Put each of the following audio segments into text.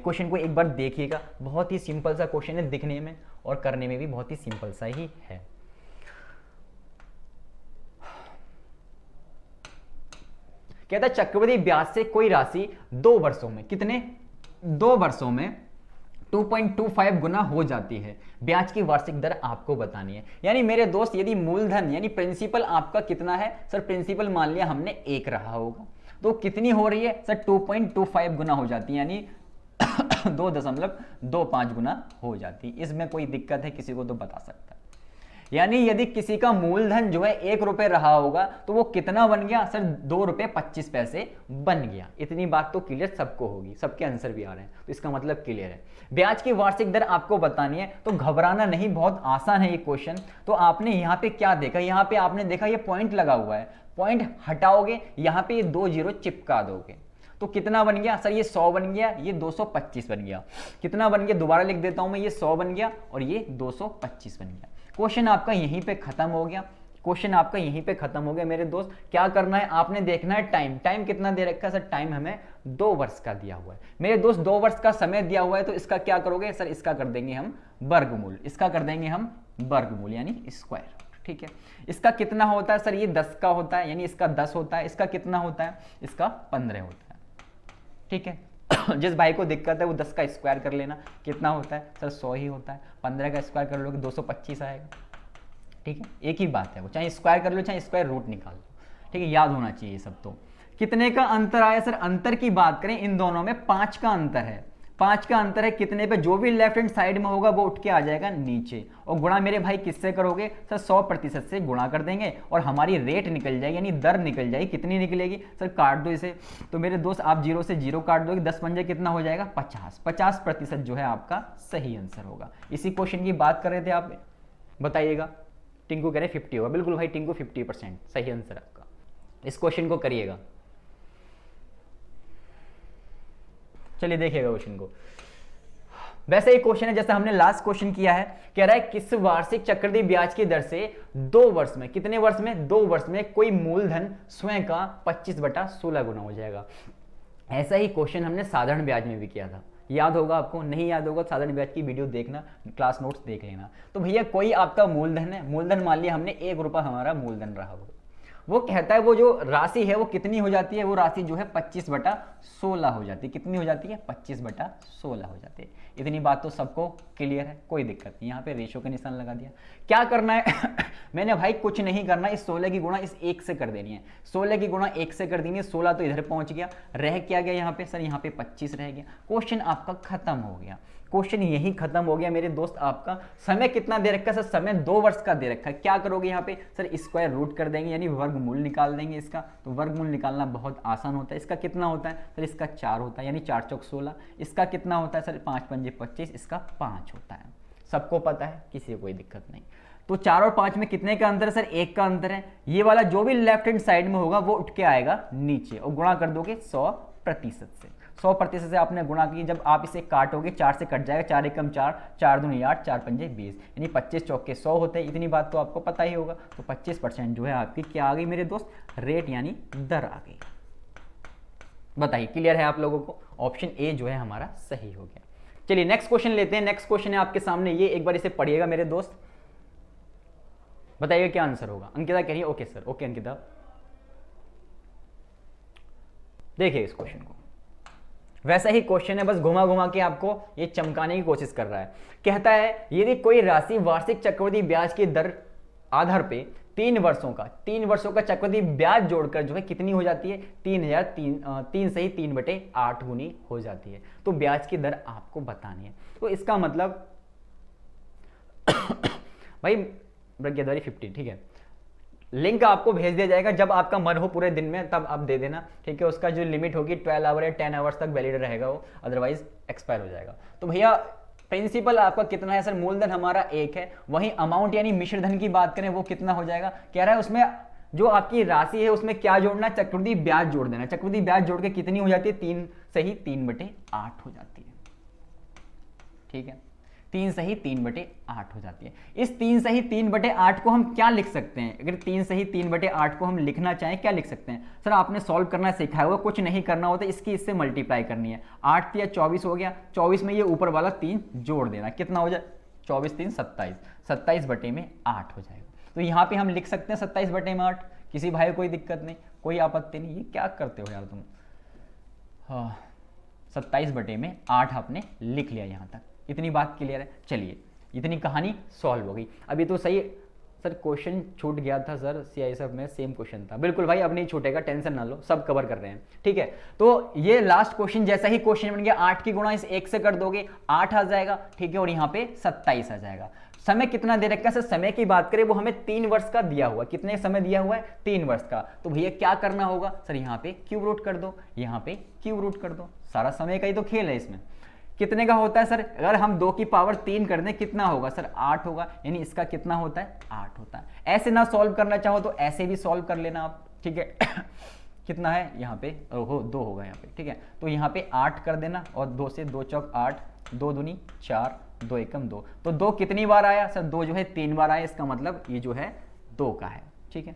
Question को एक बार देखिएगा, बहुत ही सिंपल सा क्वेश्चन है दिखने में और करने में भी बहुत ही सिंपल सा ही है। कहता है चक्रवृद्धि ब्याज से कोई राशि 2 वर्षों में कितने 2 वर्षों में 2.25 गुना हो जाती है, ब्याज की वार्षिक दर आपको बतानी है। यानी मेरे दोस्त यदि मूलधन यानी प्रिंसिपल आपका कितना है सर, प्रिंसिपल मान लिया हमने 1 रहा होगा, तो कितनी हो रही है सर 2.25 गुना हो जाती है, यानी 2.25 गुना हो जाती है। इसमें कोई दिक्कत है किसी को तो बता सकता है। यानी यदि किसी का मूलधन जो है 1 रुपए रहा होगा तो वो कितना बन गया सर 2.25 बन गया। इतनी बात तो क्लियर सबको होगी, सबके आंसर भी आ रहे हैं, तो इसका मतलब क्लियर है। ब्याज की वार्षिक दर आपको बतानी है, तो घबराना नहीं, बहुत आसान है ये क्वेश्चन। तो आपने यहाँ पे क्या देखा, यहाँ पे आपने देखा ये पॉइंट लगा हुआ है, पॉइंट हटाओगे यहाँ पे ये 2 जीरो चिपका दोगे, तो कितना बन गया सर, ये 100 बन गया, ये 225 बन गया। कितना बन गया दोबारा लिख देता हूं मैं, ये 100 बन गया और ये 225 बन गया। क्वेश्चन आपका यहीं पे खत्म हो गया, क्वेश्चन आपका यहीं पे खत्म हो गया मेरे दोस्त। क्या करना है, आपने देखना है टाइम, टाइम कितना दे रखा है सर, टाइम हमें 2 वर्ष का दिया हुआ है मेरे दोस्त, 2 वर्ष का समय दिया हुआ है। तो इसका क्या करोगे सर, इसका कर देंगे हम वर्गमूल, इसका कर देंगे हम वर्गमूल यानी स्क्वायर, ठीक है। इसका कितना होता है सर, ये 10 का होता है, यानी इसका 10 होता है। इसका कितना होता है, इसका 15 होता है, ठीक है। जिस भाई को दिक्कत है वो 10 का स्क्वायर कर लेना, कितना होता है सर 100 ही होता है। 15 का स्क्वायर कर लोगे 225 आएगा, ठीक है। एक ही बात है वो, चाहे स्क्वायर कर लो चाहे स्क्वायर रूट निकाल लो, ठीक है, याद होना चाहिए सब। तो कितने का अंतर आया सर, अंतर की बात करें इन दोनों में 5 का अंतर है, 5 का अंतर है। कितने पे, जो भी लेफ्ट हैंड साइड में होगा वो उठ के आ जाएगा नीचे, और गुणा मेरे भाई किससे करोगे सर, 100% से गुणा कर देंगे और हमारी रेट निकल जाएगी, यानी दर निकल जाएगी। कितनी निकलेगी सर, काट दो इसे, तो मेरे दोस्त आप 0 से 0 काट दोगे, 10 पंजे कितना हो जाएगा 50, 50% जो है आपका सही आंसर होगा। इसी क्वेश्चन की बात कर रहे थे आप, बताइएगा। टिंकू कह रहे 50 होगा, बिल्कुल भाई टिंकू 50% सही आंसर आपका। इस क्वेश्चन को करिएगा, चलिए देखिएगा क्वेश्चन को। वैसे ही क्वेश्चन है जैसे हमने लास्ट क्वेश्चन किया है, कह रहा है किस वार्षिक चक्रवृद्धि ब्याज की दर से 2 वर्ष में, कितने वर्ष में 2 वर्ष में कोई मूलधन स्वयं का 25/16 गुना हो जाएगा। ऐसा ही क्वेश्चन हमने साधारण ब्याज में भी किया था, याद होगा आपको, नहीं याद होगा साधारण ब्याज की वीडियो देखना, क्लास नोट्स देख लेना। तो भैया कोई आपका मूलधन है, मूलधन मान लिया हमने 1 रुपया हमारा मूलधन रहा हो, वो कहता है वो जो राशि है वो कितनी हो जाती है, वो राशि जो है 25/16 हो जाती है। कितनी हो जाती है 25/16 हो जाती है। इतनी बात तो सबको क्लियर है, कोई दिक्कत नहीं। यहाँ पे रेशो का निशान लगा दिया। क्या करना है मैंने भाई कुछ नहीं करना, इस 16 की गुणा इस 1 से कर देनी है, 16 की गुणा 1 से कर देनी है, 16 तो इधर पहुंच गया, रह क्या गया यहाँ पे सर, यहाँ पे 25 रह गया। क्वेश्चन आपका खत्म हो गया, क्वेश्चन यही खत्म हो गया मेरे दोस्त। आपका समय कितना दे रखा है सर, समय 2 वर्ष का दे रखा है। क्या करोगे यहाँ पे सर, स्क्वायर रूट कर देंगे, यानी वर्गमूल निकाल देंगे इसका। तो वर्गमूल निकालना बहुत आसान होता है। इसका कितना होता है सर, इसका 4 होता है, यानी 4 चौक 16। इसका कितना होता है सर, 5 पंजे 25, इसका 5 होता है। सबको पता है, किसी को कोई दिक्कत नहीं। तो 4 और 5 में कितने का अंतर है सर, 1 का अंतर है। ये वाला जो भी लेफ्ट हैंड साइड में होगा वो उठ के आएगा नीचे, और गुणा कर दोगे 100% से। 100% से आपने गुणा की, जब आप इसे काटोगे 4 से कट जाएगा, 4 एकम 4, 4 दूनी 8, 4 पंजे 20, यानी 25 चौके 100 होते हैं। इतनी बात तो आपको पता ही होगा। तो 25% जो है आपकी क्या आ गई मेरे दोस्त, रेट यानी दर आ गई। बताइए क्लियर है आप लोगों को, ऑप्शन ए जो है हमारा सही हो गया। चलिए नेक्स्ट क्वेश्चन लेते हैं। नेक्स्ट क्वेश्चन है आपके सामने, ये एक बार इसे पढ़िएगा मेरे दोस्त, बताइएगा क्या आंसर होगा। अंकिता कह रही है ओके सर, ओके अंकिता। देखिए इस क्वेश्चन को, वैसा ही क्वेश्चन है, बस घुमा घुमा के आपको ये चमकाने की कोशिश कर रहा है। कहता है यदि कोई राशि वार्षिक चक्रवृद्धि ब्याज की दर आधार पे 3 वर्षों का चक्रवृद्धि ब्याज जोड़कर जो है कितनी हो जाती है, 3 से ही 3/8 गुनी हो जाती है। तो ब्याज की दर आपको बतानी है। तो इसका मतलब भाई प्रज्ञाद्वारी 50, ठीक है। लिंक आपको भेज दिया जाएगा, जब आपका मन हो पूरे दिन में तब आप दे देना, ठीक है। उसका जो लिमिट होगी 12 आवर या 10 आवर्स तक वैलिड रहेगा वो, अदरवाइज एक्सपायर हो जाएगा। तो भैया प्रिंसिपल आपका कितना है सर, मूलधन हमारा 1 है, वहीं अमाउंट यानी मिश्रधन की बात करें वो कितना हो जाएगा। कह रहा है उसमें जो आपकी राशि है उसमें क्या जोड़ना, चक्रवृद्धि ब्याज जोड़ देना। चक्रवृद्धि ब्याज जोड़ के कितनी हो जाती है, 3 से ही 3/8 हो जाती है, ठीक है। 3 सही 3/8 हो जाती है। इस 3 सही 3/8 को हम क्या लिख सकते हैं? अगर 3 सही 3/8 को हम लिखना चाहें क्या लिख सकते हैं? सर आपने सॉल्व करना सिखाया हुआ, कुछ नहीं करना होता, इसकी इससे मल्टीप्लाई करनी है। 8 या 24 हो गया, 24 में ये ऊपर वाला 3 जोड़ देना, कितना हो जाए? 24 3 27, 27/8 हो जाएगा। तो यहाँ पे हम लिख सकते हैं 27/8। किसी भाई को कोई दिक्कत नहीं, कोई आपत्ति नहीं। ये क्या करते हो यार तुम? हाँ, 27/8 आपने लिख लिया यहाँ तक। इतनी बात क्लियर है। चलिए, इतनी कहानी सॉल्व हो गई। अभी तो सही सर क्वेश्चन छूट गया था सर, CISF में सेम क्वेश्चन था। बिल्कुल भाई, अब नहीं छूटेगा, टेंशन ना लो, सब कवर कर रहे हैं। ठीक है, तो ये लास्ट क्वेश्चन जैसा ही क्वेश्चन बन गया, 8 की गुणा इस 1 से कर दोगे 8 आ जाएगा। ठीक है, और यहाँ पे 27 आ जाएगा। समय कितना दे रखा है सर? समय की बात करें वो हमें 3 वर्ष का दिया हुआ। कितने समय दिया हुआ है? 3 वर्ष का। तो भैया क्या करना होगा सर? यहाँ पे क्यूब रूट कर दो, यहाँ पे क्यूब रूट कर दो। सारा समय का ही तो खेल है इसमें। कितने का होता है सर? अगर हम 2 की पावर 3 कर दें कितना होगा सर? 8 होगा। यानी इसका कितना होता है? 8 होता है। ऐसे ना सॉल्व करना चाहो तो ऐसे भी सॉल्व कर लेना आप। ठीक है कितना है यहाँ पे? ओहो 2 होगा यहाँ पे। ठीक है, तो यहाँ पे 8 कर देना, और 2 से 2 चौक 8, 2 दूनी 4, 2 एकम 2। तो 2 कितनी बार आया सर? 2 जो है 3 बार आया, इसका मतलब ये जो है 2 का है। ठीक है,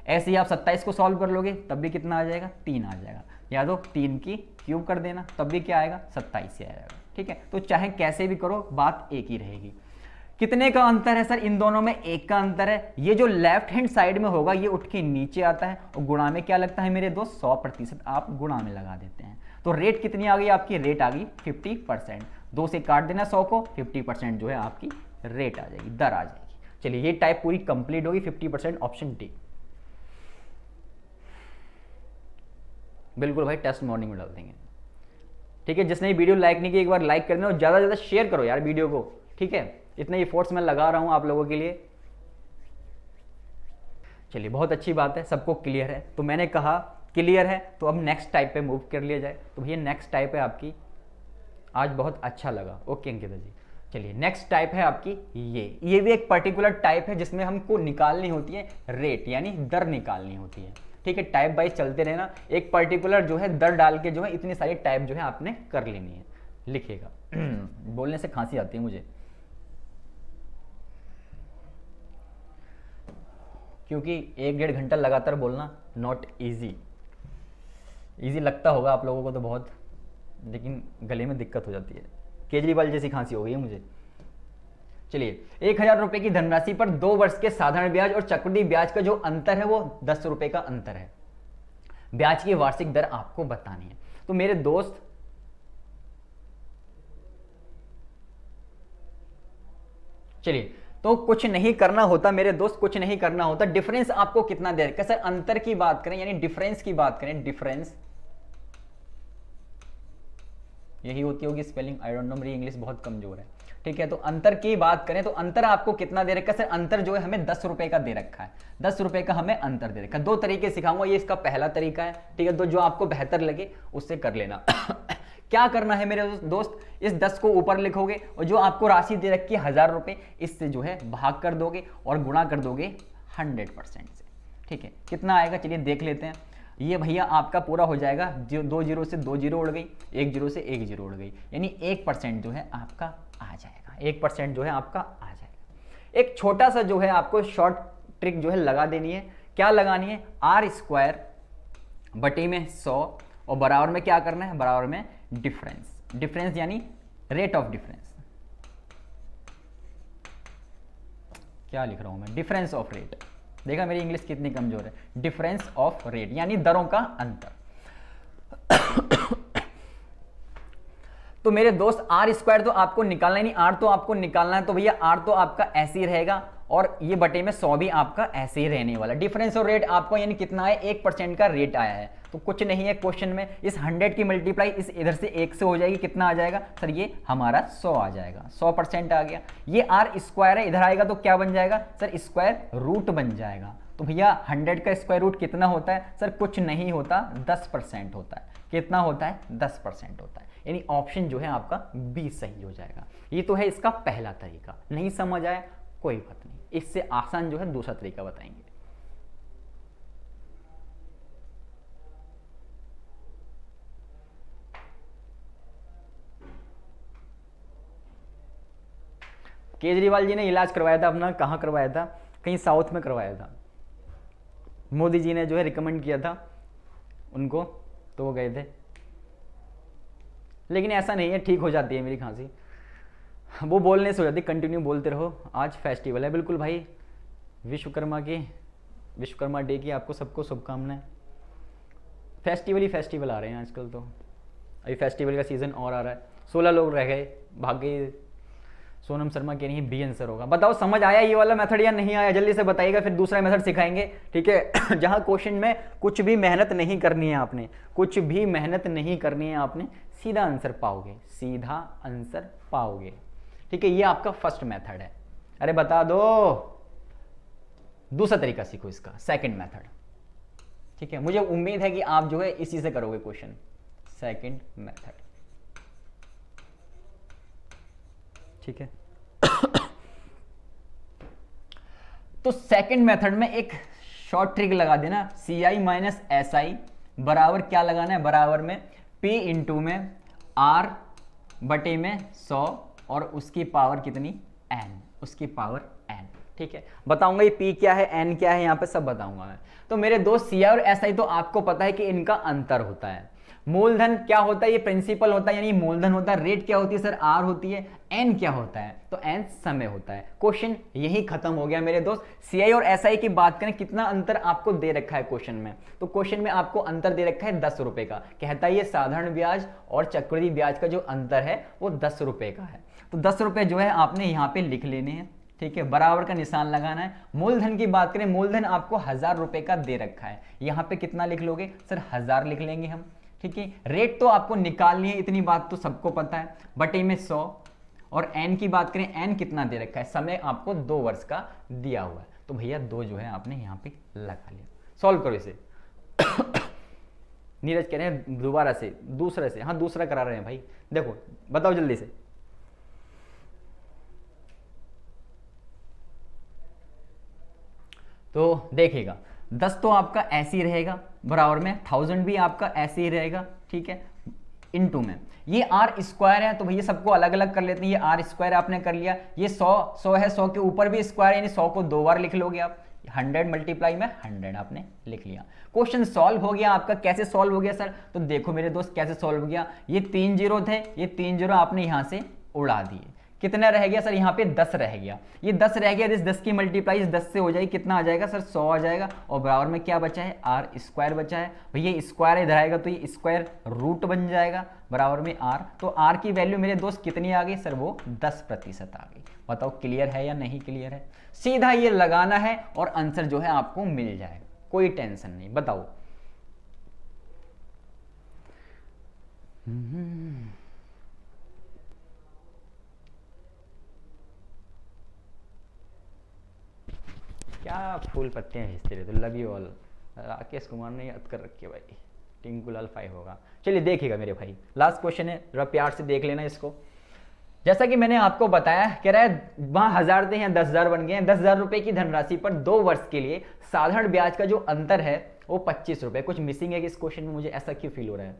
ऐसे ही आप 27 को सॉल्व कर लोगे तब भी कितना आ जाएगा? 3 आ जाएगा। या तो 3 की क्यूब कर देना तब भी क्या आएगा? 27 से आएगा। ठीक है, तो चाहे कैसे भी करो बात एक ही रहेगी। कितने का अंतर है सर? इन दोनों में 1 का अंतर है। ये जो लेफ्ट हैंड साइड में होगा ये उठ के नीचे आता है, और गुणा में क्या लगता है मेरे दोस्त? 100%। आप गुणा में लगा देते हैं। तो रेट कितनी आ गई आपकी? रेट आ गई 50%। 2 से काट देना 100 को, 50% जो है आपकी रेट आ जाएगी, दर आ जाएगी। चलिए, ये टाइप पूरी कंप्लीट होगी। 50%, ऑप्शन डी। बिल्कुल भाई, टेस्ट मॉर्निंग में डाल देंगे। ठीक है, जिसने वीडियो लाइक नहीं की एक बार लाइक कर देना, और ज़्यादा से ज़्यादा शेयर करो यार वीडियो को। ठीक है, इतने एफर्ट्स मैं लगा रहा हूँ आप लोगों के लिए। चलिए, बहुत अच्छी बात है, सबको क्लियर है। तो मैंने कहा क्लियर है, तो अब नेक्स्ट टाइप पे मूव कर लिया जाए। तो भैया नेक्स्ट टाइप है आपकी, आज बहुत अच्छा लगा। ओके अंकिता जी, चलिए नेक्स्ट टाइप है आपकी ये भी एक पर्टिकुलर टाइप है जिसमें हमको निकालनी होती है रेट, यानी दर निकालनी होती है। ठीक है, टाइप वाइज चलते रहना। एक पर्टिकुलर जो है दर डाल के जो है इतनी सारी टाइप जो है आपने कर लेनी है। लिखिएगा बोलने से खांसी आती है मुझे, क्योंकि 1-1.5 घंटा लगातार बोलना नॉट इजी लगता होगा आप लोगों को तो बहुत, लेकिन गले में दिक्कत हो जाती है। केजरीवाल जैसी खांसी हो गई है मुझे। चलिए, 1000 रुपए की धनराशि पर 2 वर्ष के साधारण ब्याज और चक्रवृद्धि ब्याज का जो अंतर है वो 10 रुपए का अंतर है। ब्याज की वार्षिक दर आपको बतानी है। तो मेरे दोस्त चलिए, तो कुछ नहीं करना होता मेरे दोस्त, कुछ नहीं करना होता। डिफरेंस आपको कितना दे रखा है सर? अंतर की बात करें यानी डिफरेंस की बात करें, डिफरेंस यही होती होगी स्पेलिंग, आई डोंट नो, मेरी इंग्लिश बहुत कमजोर है। ठीक है, तो अंतर की बात करें तो अंतर आपको कितना दे रखा है सर? अंतर जो है हमें 10 रुपए का दे रखा है। 10 रुपए का हमें अंतर दे रखा है। 2 तरीके सिखाऊंगा, ये इसका पहला तरीका है। ठीक है, तो जो आपको बेहतर लगे उससे कर लेना क्या करना है मेरे दोस्त? इस 10 को ऊपर लिखोगे, और जो आपको राशि दे रखी है 1000 रुपए, इससे जो है भाग कर दोगे और गुणा कर दोगे 100% से। ठीक है, कितना आएगा चलिए देख लेते हैं। ये भैया आपका पूरा हो जाएगा, 2 जीरो से 2 जीरो उड़ गई, 1 जीरो से 1 जीरो उड़ गई, यानी 1% जो है आपका आ जाएगा। 1% जो है आपका आ जाएगा। एक छोटा सा जो है आपको शॉर्ट ट्रिक जो है लगा देनी है। क्या लगानी है? R² बटे में 100, और बराबर में क्या करना है? बराबर में डिफरेंस यानी रेट ऑफ डिफरेंस। क्या लिख रहा हूं मैं? Difference of rate. देखा मेरी इंग्लिश कितनी कमजोर है। डिफरेंस ऑफ रेट यानी दरों का अंतर। तो मेरे दोस्त R² तो आपको निकालना ही नहीं, R तो आपको निकालना है, तो भैया R तो आपका ऐसे ही रहेगा, और ये बटे में 100 भी आपका ऐसे ही रहने वाला। डिफरेंस और रेट आपको यानी कितना है? 1% का रेट आया है। तो कुछ नहीं है क्वेश्चन में, इस 100 की मल्टीप्लाई इस इधर से 1 से हो जाएगी, कितना आ जाएगा सर? ये हमारा 100 आ जाएगा, 100% आ गया। ये R² है, इधर आएगा तो क्या बन जाएगा सर? स्क्वायर रूट बन जाएगा। तो भैया 100 का स्क्वायर रूट कितना होता है सर? कुछ नहीं होता, 10% होता है। कितना होता है? 10% होता है। यानी ऑप्शन जो है आपका बी सही हो जाएगा। ये तो है इसका पहला तरीका। नहीं समझ आया कोई बात नहीं, इससे आसान जो है दूसरा तरीका बताएंगे। केजरीवाल जी ने इलाज करवाया था अपना, कहाँ करवाया था, कहीं साउथ में करवाया था, मोदी जी ने जो है रिकमेंड किया था उनको, तो वो गए थे। लेकिन ऐसा नहीं है, ठीक हो जाती है मेरी खांसी, वो बोलने से हो जाती, कंटिन्यू बोलते रहो। आज फेस्टिवल है बिल्कुल भाई, विश्वकर्मा डे की आपको सबको शुभकामनाएं। फेस्टिवल ही फेस्टिवल आ रहे हैं आजकल, तो अभी फेस्टिवल का सीज़न और आ रहा है। 16 लोग रह गए, भाग गए। सोनम शर्मा कह रही है बी आंसर होगा। बताओ समझ आया ये वाला मेथड या नहीं आया, जल्दी से बताइएगा, फिर दूसरा मेथड सिखाएंगे, ठीक है। जहां क्वेश्चन में कुछ भी मेहनत नहीं करनी है आपने, कुछ भी मेहनत नहीं करनी है आपने, सीधा आंसर पाओगे, सीधा आंसर पाओगे, ठीक है। ये आपका फर्स्ट मेथड है। अरे बता दो, दूसरा तरीका सीखो इसका, सेकंड मेथड, ठीक है। मुझे उम्मीद है कि आप जो है इसी से करोगे क्वेश्चन, सेकंड मेथड, ठीक है। तो सेकंड मेथड में एक शॉर्ट ट्रिक लगा देना, CI माइनस SI बराबर क्या लगाना है, बराबर में P इंटू में R बटे में 100 और उसकी पावर कितनी, N, उसकी पावर N, ठीक है। बताऊंगा ये P क्या है, N क्या है, यहां पे सब बताऊंगा मैं। तो मेरे दोस्त CI और SI तो आपको पता है कि इनका अंतर होता है। मूलधन क्या होता है, ये प्रिंसिपल होता है, यानी मूलधन होता है। रेट क्या होती है सर, R होती है। N क्या होता है, तो N समय होता है। क्वेश्चन यही खत्म हो गया मेरे दोस्त। CI और SI की बात करें, कितना अंतर आपको दे रखा है क्वेश्चन में, तो क्वेश्चन में आपको अंतर दे रखा है 10 रुपए का। कहता है ये साधारण ब्याज और चक्रवृद्धि ब्याज का जो अंतर है वो 10 रुपए का है। तो 10 रुपए जो है आपने यहाँ पे लिख लेने हैं, ठीक है, बराबर का निशान लगाना है। मूलधन की बात करें, मूलधन आपको 1000 रुपए का दे रखा है, यहाँ पे कितना लिख लोगे सर, 1000 लिख लेंगे हम, ठीक है। रेट तो आपको निकालनी है, इतनी बात तो सबको पता है, बटे में 100। और N की बात करें, N कितना दे रखा है, समय आपको 2 वर्ष का दिया हुआ है, तो भैया 2 जो है आपने यहाँ पे लगा लिया। सॉल्व करो इसे। नीरज कह रहे हैं दोबारा से, दूसरे से, हाँ दूसरा करा रहे हैं भाई, देखो बताओ जल्दी से। तो देखिएगा 10 तो आपका ऐसे ही रहेगा, बराबर में 1000 भी आपका ऐसे ही रहेगा, ठीक है, इनटू में ये R स्क्वायर है, तो भैया सबको अलग अलग कर लेते हैं। ये R स्क्वायर आपने कर लिया, ये 100 है, 100 के ऊपर भी स्क्वायर, यानी 100 को 2 बार लिख लोगे आप। 100 मल्टीप्लाई में 100 आपने लिख लिया। क्वेश्चन सॉल्व हो गया आपका। कैसे सॉल्व हो गया सर, तो देखो मेरे दोस्त कैसे सॉल्व हो गया। ये 3 जीरो थे, ये 3 जीरो आपने यहां से उड़ा दिए। कितना रह गया सर, यहाँ पे 10 रह गया। ये 10 रह गया, इस 10 की मल्टीप्लाई इस 10 से हो जाएगी, कितना आ जाएगा सर, 100 आ जाएगा। और बराबर में क्या बचा है, R स्क्वायर बचा है। भैया स्क्वायर इधर आएगा तो ये स्क्वायर रूट बन जाएगा, बराबर में R। तो R की वैल्यू मेरे दोस्त कितनी आ गई सर, वो 10% आ गई। बताओ क्लियर है या नहीं क्लियर है। सीधा ये लगाना है और आंसर जो है आपको मिल जाएगा, कोई टेंशन नहीं। बताओ क्या फूल पत्तियां भेजते रहे, तो love you all. Rakesh Kumar ने याद कर रखी है भाई, टिंकुलाल 5 होगा। चलिए देखिएगा मेरे भाई, लास्ट क्वेश्चन है, जरा प्यार से देख लेना इसको। जैसा कि मैंने आपको बताया, कह रहा है वहां 1000 थे, यहाँ 10,000 बन गए हैं। 10,000 रुपए की धनराशि पर 2 वर्ष के लिए साधारण ब्याज का जो अंतर है वो 25 रुपए। कुछ मिसिंग है कि इस क्वेश्चन में, मुझे ऐसा क्यों फील हो रहा है।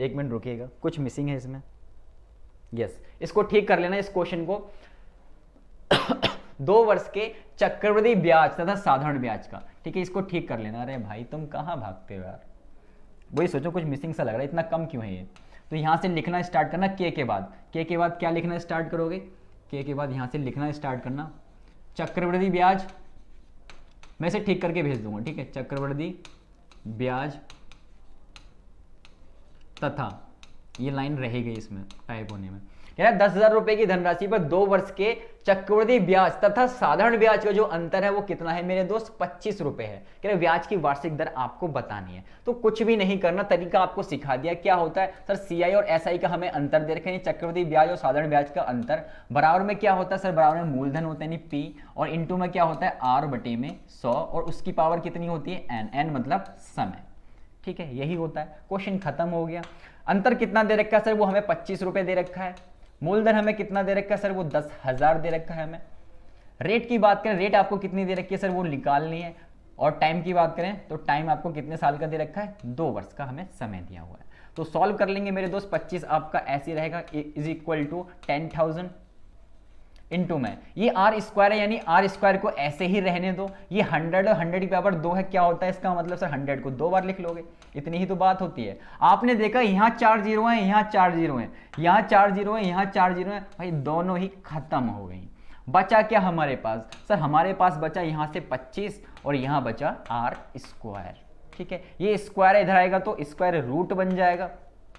1 मिनट रुकिएगा, कुछ मिसिंग है इसमें। यस, इसको ठीक कर लेना इस क्वेश्चन को। 2 वर्ष के चक्रवृद्धि ब्याज तथा साधारण ब्याज का, ठीक है, इसको ठीक कर लेना। अरे भाई तुम कहां भागते हो यार, वही सोचो कुछ मिसिंग सा लग रहा है, इतना कम क्यों है ये। तो यहां से लिखना स्टार्ट करना, के के बाद क्या लिखना स्टार्ट करोगे, के के बाद यहां से लिखना स्टार्ट करना चक्रवृद्धि ब्याज। मैं इसे ठीक करके भेज दूंगा, ठीक है, चक्रवृद्धि ब्याज तथा, ये लाइन रहेगी इसमें टाइप होने में। 10,000 रुपए की धनराशि पर 2 वर्ष के चक्रवृद्धि ब्याज तथा साधारण ब्याज का जो अंतर है वो कितना है मेरे दोस्त, 25 रुपए है। कह रहे ब्याज की वार्षिक दर आपको बतानी है। तो कुछ भी नहीं करना, तरीका आपको सिखा दिया। क्या होता है सर, CI और SI का हमें अंतर दे रखे हैं, चक्रवृद्धि ब्याज और साधारण ब्याज का अंतर। बराबर में क्या होता है सर, बराबर में मूलधन होता है P, और इंटू में क्या होता है R बटे में 100, और उसकी पावर कितनी होती है N मतलब समय, ठीक है, यही होता है। क्वेश्चन खत्म हो गया। अंतर कितना दे रखा है सर, वो हमें 25 रुपए दे रखा है। मूलधन हमें कितना दे रखा है सर, वो 10,000 दे रखा है हमें। रेट की बात करें, रेट आपको कितनी दे रखी है सर, वो निकालनी है। और टाइम की बात करें तो टाइम आपको कितने साल का दे रखा है, 2 वर्ष का हमें समय दिया हुआ है। तो सॉल्व कर लेंगे मेरे दोस्त। 25 आपका ऐसे रहेगा, इज इक्वल टू 10,000 इनटू में, ये आर स्क्वायर है, यानी आर स्क्वायर को ऐसे ही रहने दो। ये 100 और 100 की पावर 2 है, क्या होता है इसका मतलब सर 100 को 2 बार लिख लोगे, इतनी ही तो बात होती है। आपने देखा यहाँ 4 जीरो हैं, यहाँ 4 जीरो हैं, यहाँ 4 जीरो हैं, यहाँ 4 जीरो हैं, भाई दोनों ही खत्म हो गई। बचा क्या हमारे पास सर, हमारे पास बचा यहाँ से 25 और यहाँ बचा आर स्क्वायर, ठीक है। ये स्क्वायर इधर आएगा तो स्क्वायर रूट बन जाएगा,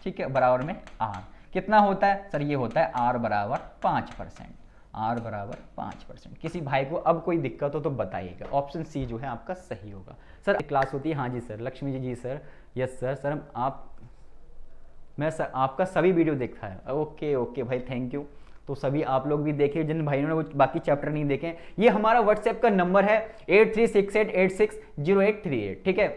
ठीक है, बराबर में आर कितना होता है सर, ये होता है आर बराबर 5%, आर बराबर 5%। किसी भाई को अब कोई दिक्कत हो तो बताइएगा, ऑप्शन सी जो है आपका सही होगा। सर क्लास होती है, हाँ जी sir, Lakshmi ji sir, yes sir, sir आप मैं सर आपका सभी वीडियो देखा है, ओके ओके भाई, थैंक यू। तो सभी आप लोग भी देखिए, जिन भाइयों ने वो बाकी चैप्टर नहीं देखे। ये हमारा व्हाट्सएप का नंबर है 8368860838, ठीक है।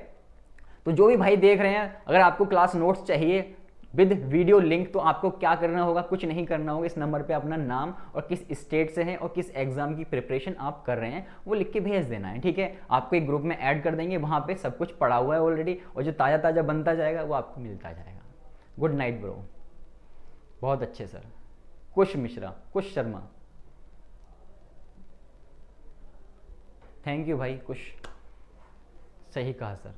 तो जो भी भाई देख रहे हैं, अगर आपको क्लास नोट्स चाहिए विद वीडियो लिंक, तो आपको क्या करना होगा, कुछ नहीं करना होगा, इस नंबर पे अपना नाम और किस स्टेट से हैं और किस एग्जाम की प्रिपरेशन आप कर रहे हैं वो लिख के भेज देना है, ठीक है। आपको एक ग्रुप में ऐड कर देंगे, वहाँ पे सब कुछ पड़ा हुआ है ऑलरेडी, और जो ताज़ा ताज़ा बनता जाएगा वो आपको मिलता जाएगा। गुड नाइट ब्रो, बहुत अच्छे sir. Kush Mishra, Kush Sharma, thank you भाई, कुश, सही कहा सर।